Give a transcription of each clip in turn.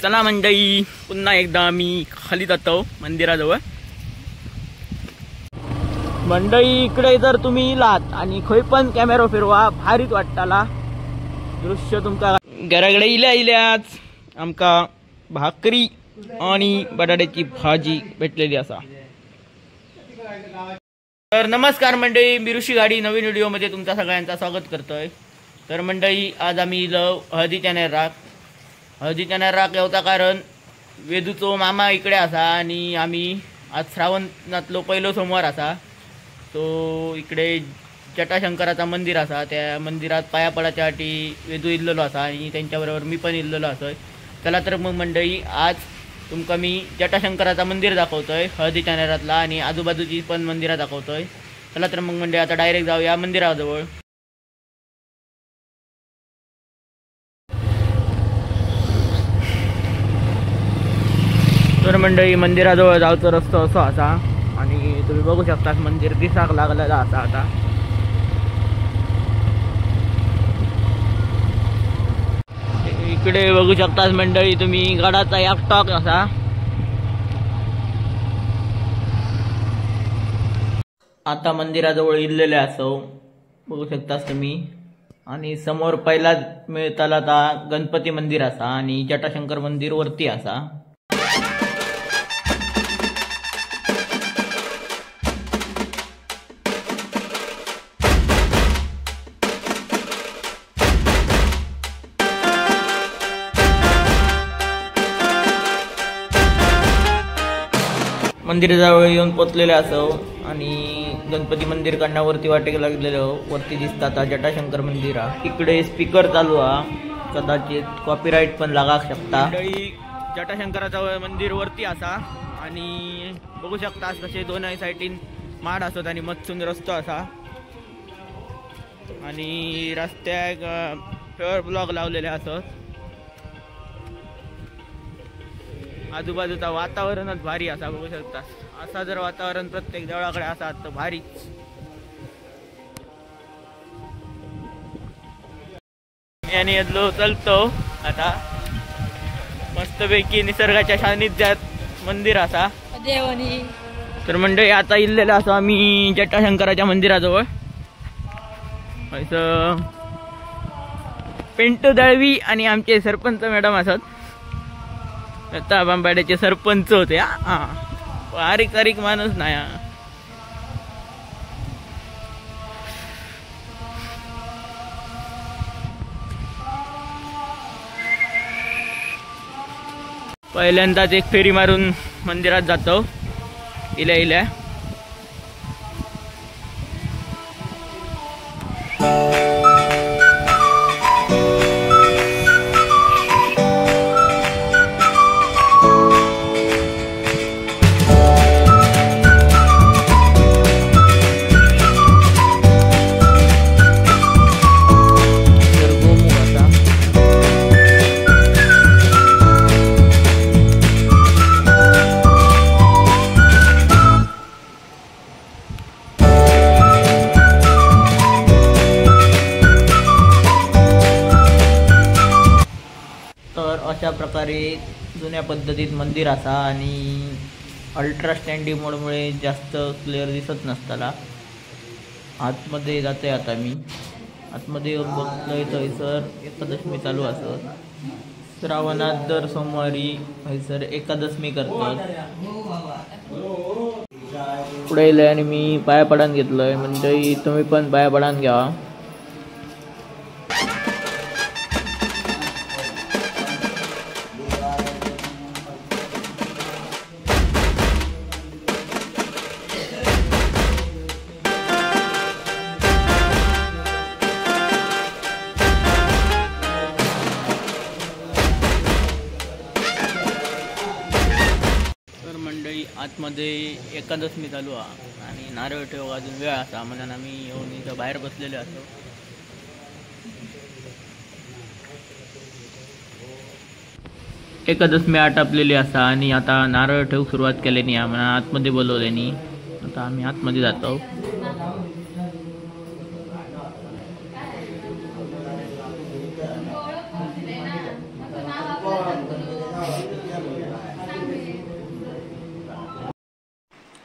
चला मंडळी, पुन्हा एकदा आम्ही खाली जातो मंदिराजवळ. मंडळी इकडे जर तुम्ही इलात आणि खंय पण कॅमेरा फिरवा भारीच वाटताला दृश्य. तुमका घराकडे इल्याच आमका भाकरी आणि बटाट्याची भाजी भेटलेली असा. तर नमस्कार मंडळी, मी ऋषी गाडी नवीन व्हिडिओमध्ये तुमचा सगळ्यांचा स्वागत करतोय. तर मंडळी, आज आम्ही हळदीच्या नेराक येवता कारण वेदूचो मामा इकडे असा आणि आम्ही आज श्रावणातलो पहिलो सोमवार असा. तो इकडे जटाशंकराचा मंदिर असा, त्या मंदिरात पाया पडाच्या साठी वेदू इल्लेलो असा आणि त्यांच्याबरोबर मी पण इल्लेलो असोय. चला तर मग मंडळी, आज तुमका मी जटाशंकराचा मंदिर दाखवतोय हळदीच्या नेरातला आणि आजूबाजूची पण मंदिरं दाखवतोय. चला तर मग मंडळी, आता डायरेक्ट जाऊया मंदिराजवळ. तर मंडळी, मंदिराजवळ जाऊचा रस्तो असो असा आणि तुम्ही बघू शकता मंदिर दिसाक लागलेला असा. आता इकडे बघू शकता मंडळी तुम्ही गडाचा एक टॉक असा. आता मंदिराजवळ इल्लेले असो बघू शकतास तुम्ही. आणि समोर पहिलाच मिळताला ता गणपती मंदिर असा आणि जटाशंकर मंदिर वरती असा. मंदिराजवळ येऊन पोचलेले असो आणि गणपती मंदिर कडनं वरती वाटेक लागलेलो वरती दिसतात जटाशंकर मंदिर. इकडे स्पीकर चालू हा, कदाचित कॉपीराईट पण लागाक शकता. जटाशंकराचं मंदिर वरती असा आणि बघू शकता कसे दोनही साईडीन माड असत आणि मधसून रस्तो असा आणि रस्त्याक फेअर ब्लॉक लावलेले असत. आजूबाजूचा वातावरणच भारी असा बघू शकता. असा जर वातावरण प्रत्येक देवळाकडे असा तर भारी. याने येदलो चलतो आता मस्तपैकी निसर्गाच्या सानिध्यात मंदिर असा. तर मंडळी, आता इल्लेला असो आम्ही जटाशंकराच्या मंदिराजवळ. पिंटू दळवी आणि आमचे सरपंच मॅडम असत. आता बांबाड्याचे सरपंच होते. बारीक माणूस नाही. पहिल्यांदाच एक फेरी मारून मंदिरात जातो इल्या. अशा प्रकारे जुन्या पद्धतीत मंदिर असा आणि अल्ट्रा स्टँडी मोडमुळे जास्त क्लिअर दिसत नसताला. आतमध्ये जाते आता मी. आतमध्ये येऊन बघतोय थंयसर एकादशमी चालू असत. श्रावणात दर सोमवारी थंयसर एकादशमी करतात. पुढे येयलंय आणि मी पाया पडान घेतलोय. म्हणजे तुम्ही पण पाया पडान घ्या. आतमध्ये एकादशमी चालू आहे आणि नारळ ठेव अजून वेळ असा म्हणून आम्ही येऊन इथं बाहेर बसलेले असतो. एकादशमी आटपलेली असा आणि आता नारळ ठेव सुरुवात केल्यानी आम्हाला आतमध्ये बोलवल्यानी. आता आम्ही आतमध्ये जातो.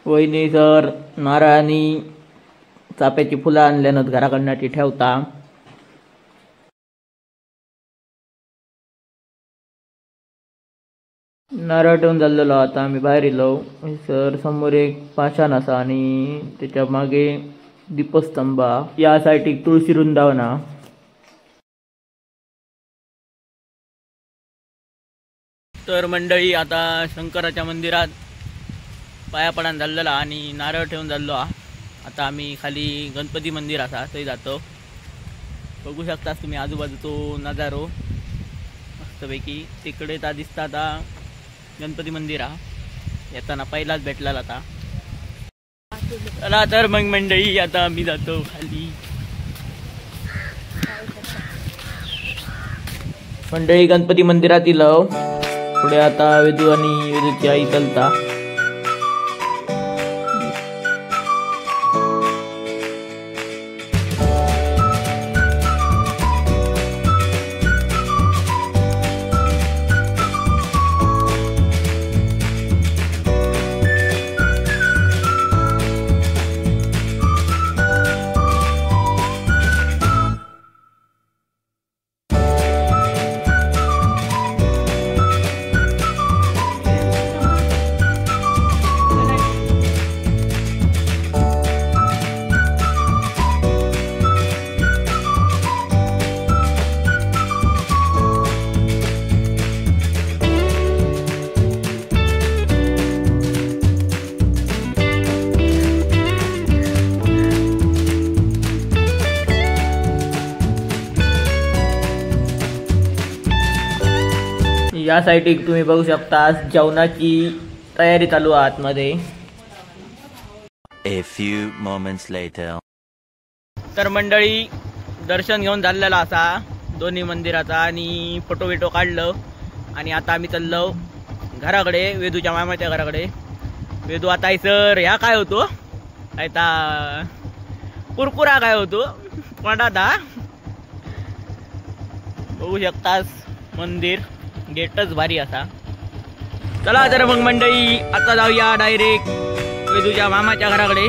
वहिनी सर नारळानी चाफ्याची फुलं आणल्यानं घराकडनं ती ठेवता. नारळ ठेवून झालेलो आता आम्ही बाहेर येलो. सर समोर एक पाषाण असा आणि त्याच्या मागे दीपस्तंभ या साईड एक तुळशी वृंदावन हा. तर मंडळी आता शंकराच्या मंदिरात पाया पडान झालेला आणि नारळ ठेवून झालो. आता आम्ही खाली गणपती मंदिर असा थंय जातो. बघू शकतास तुम्ही आजूबाजूचो नजारो मस्तपैकी. तिकडे ता दिसता आता गणपती मंदिर हा. येताना पहिलाच भेटला आता. चला तर मग मंडळी आता आम्ही जातो खाली. मंडळी गणपती मंदिरात इलो. पुढे आता वेदू आणि वेदूची आई चलता. या साईड तुम्ही बघू शकता जेवणाची तयारी चालू आहे आतमध्ये. A few moments later. तर मंडळी दर्शन घेऊन झालेला असा दोन्ही मंदिराचा आणि फोटो बिटो काढलं आणि आता आम्ही चाललो घराकडे, वेदूच्या मामाच्या घराकडे. वेदू आता सर ह्या काय होतो आता कुरकुरा काय होतो कोणादा बघू शकतास. मंदिर गेटच भारी असा. चला तर मग मंडळी आता जाऊया डायरेक्ट वेदूच्या मामाच्या घराकडे.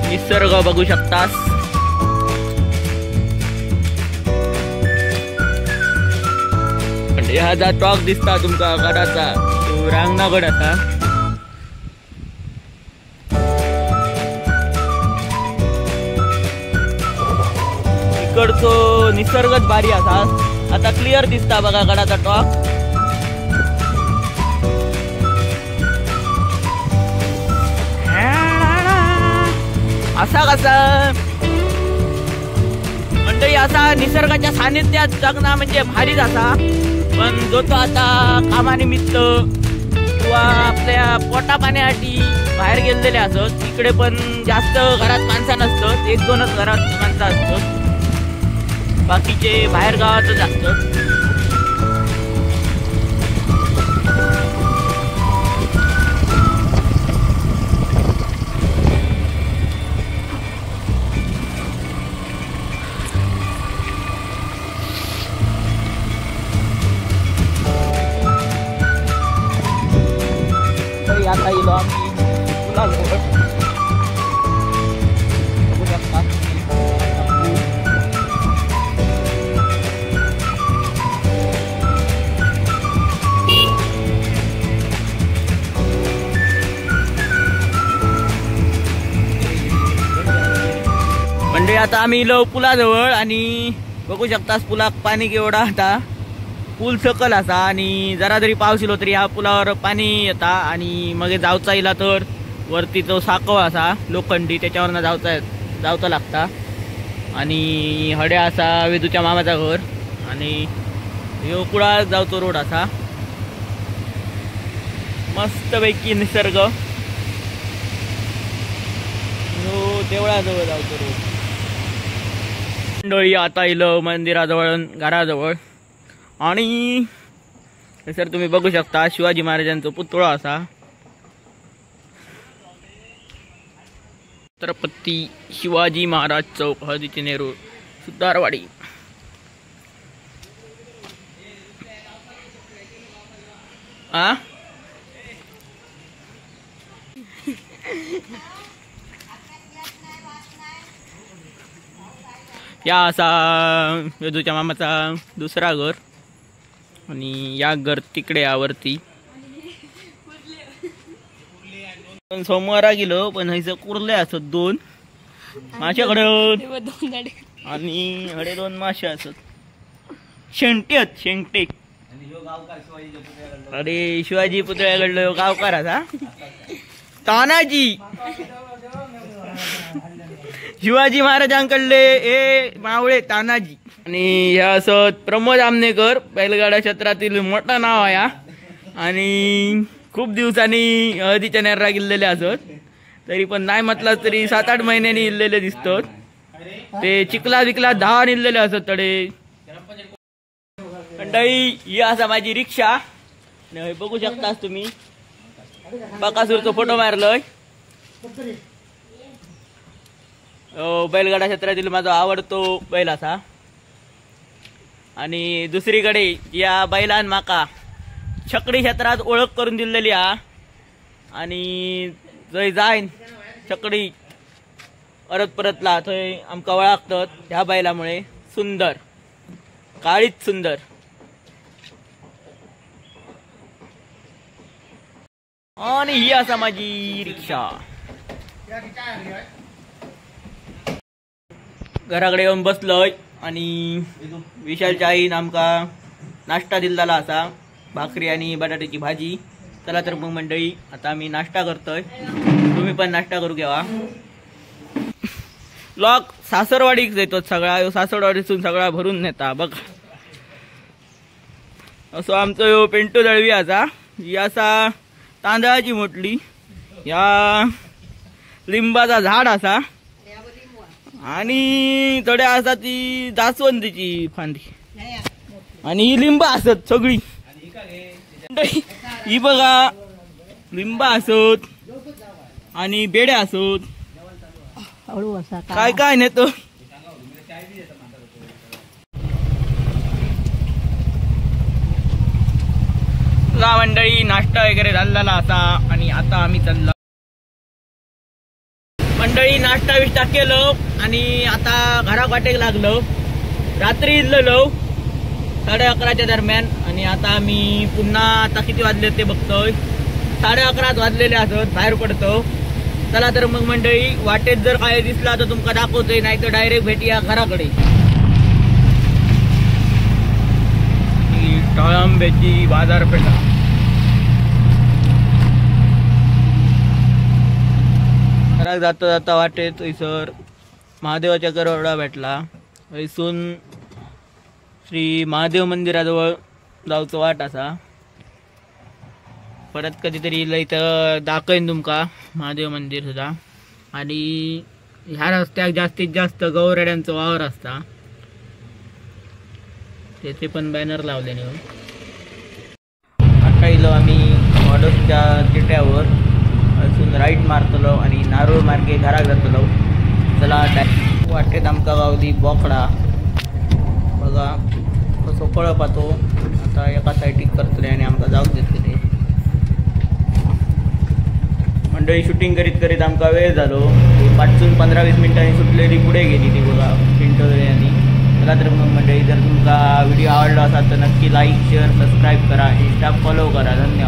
निसर्ग बघू शकतास. हा जा टॉक दिसता तुमका गडाचा तो रांगणागड असा. इकडचो निसर्गच भारी असा. आता क्लिअर दिसता बघा गडाचा टॉप. असा कसा मंडळी असा निसर्गाच्या सानिध्यात जगणं म्हणजे भारीच असा. पण जो तो आता कामानिमित्त किंवा आपल्या पोटा पाण्यासाठी बाहेर गेलेले असत. तिकडे पण जास्त घरात माणसं नसतं, एक दोनच घरात माणसं असतात, बाकीचे बाहेर गावातच असतात. आता येलो आम्ही पुलाजवळ. बघू शकता म्हणजे आता आम्ही इलो पुलाजवळ आणि बघू शकतास पुलाक पाणी केवढा आता. पूल सकल असा आणि जरा जरी पाऊस इलो तरी ह्या पुलावर पाणी येता. आणि मग जावचा इला तर वरती तो साकव असा लोखंडी, त्याच्यावरनं जावचा लागता. आणि हड्या असा वेदूच्या मामाचा घर आणि ह्यो कुळा जावचो रोड असा. मस्तपैकी निसर्ग. ह्यो देवळाजवळ जावचो रोड. मंडळी आता इलो मंदिराजवळ घराजवळ. आणि सर तुम्ही बघू शकता शिवाजी महाराजांचा पुतळा असा. छत्रपती शिवाजी महाराज चौक, हळदीचे नेहरू, सुतारवाडी. आ या असा वेदूच्या मामाचा दुसरा घर आणि या घर तिकडे यावरती सोमवारा गेलो पण हयचं कुर्ले असत 2 माझ्याकडं आणि हडे 2 मासे असत शेंगटे आहेत शेंगटे अरे शिवाजी पुतळ्याकडलं गावकार असा तानाजी शिवाजी महाराजांकडले हे मावळे तानाजी आणि ह्या असत प्रमोद आमनेकर बैलगाडा क्षेत्रातील मोठं नाव आहे आणि खूप दिवसांनी हळदीच्या नेररा गेलेले असत तरी पण नाही म्हटलं तरी 7-8 महिन्यांनी इल्लेले दिसतात ते चिखला विकला 10 निघलेले असत तडे मंडळी ही असा माझी रिक्षा बघू शकतास तुम्ही बकासूरचा फोटो मारलोय बैलगाडा क्षेत्रातील माझा आवडतो बैल असा आणि दुसरीकडे या बैलान माका छकडी क्षेत्रात ओळख करून दिलेली हा आणि जय जाईन छकडी परतला थंय आमका वळखतात ह्या बैलामुळे सुंदर काळीच सुंदर आणि ही असा माझी रिक्षा घराकडे येऊन बसलोय आणि विशालच्या आईन आमका नाश्ता दिलेला असा भाकरी आणि बटाट्याची भाजी चला तर मग मंडळी आता आम्ही नाश्ता करतोय तुम्ही पण नाश्ता करू घ्यावा लॉक सासरवाडीक येतो सगळा सासरवाडीतून सगळा भरून नेता बघ असो आमचो यो पेंटू दळवी असा ही असा तांदळाची मोटली या लिंबाचा झाड असा आणि थोडे असा ती जास्वंदीची फांदी आणि ही लिंब असत सगळी ही बघा लिंब असत आणि बेड्या असत काय काय नेतो मंडळी नाश्ता वगैरे झालेला असा आणि आता आम्ही चाललो मंडळी नाश्ता विष्टा केलं आणि आता घरा वाटेक लागलो रात्री इल्लो 11:30च्या दरम्यान आणि आता आम्ही पुन्हा आता किती वाजले ते बघतोय 11:30 वाजलेले असत बाहेर पडतो चला तर मग मंडळी वाटेत जर काय दिसला तर तुमका दाखवतोय नाही तर डायरेक्ट भेटूया घराकडे टाळंब्याची बाजारपेठा घरात जाता जाता वाटेत सर महादेवाच्या गरवडा भेटला थंयसून श्री महादेव मंदिराजवळ जाऊचं वाट असा परत कधीतरी इथं दाखवेन तुमका महादेव मंदिर सुद्धा आणि ह्या रस्त्याक जास्तीत जास्त गौरेड्यांचं वावर असता तेथे पण बॅनर लावलेले आता इलो आम्ही ऑडोसच्या तिट्यावर अजून राईट मारतलो आणि नारोळ मार्गे घराक जातलो चला वाटेत आमका गावली बोकडा बघा कसो फळ पाहतो आता एका साईडीक करतले आणि आमका जाऊक देतले मंडळी शूटिंग करीत करीत आमका वेळ झालो 5-15-20 मिनिटांनी सुटलेली पुढे गेली ती बघा पिंटोरी आणि चला तर मग मंडळी जर तुमका व्हिडिओ आवडला असाल तर नक्की लाईक शेअर सबस्क्राईब करा इंस्टा फॉलो करा धन्यवाद.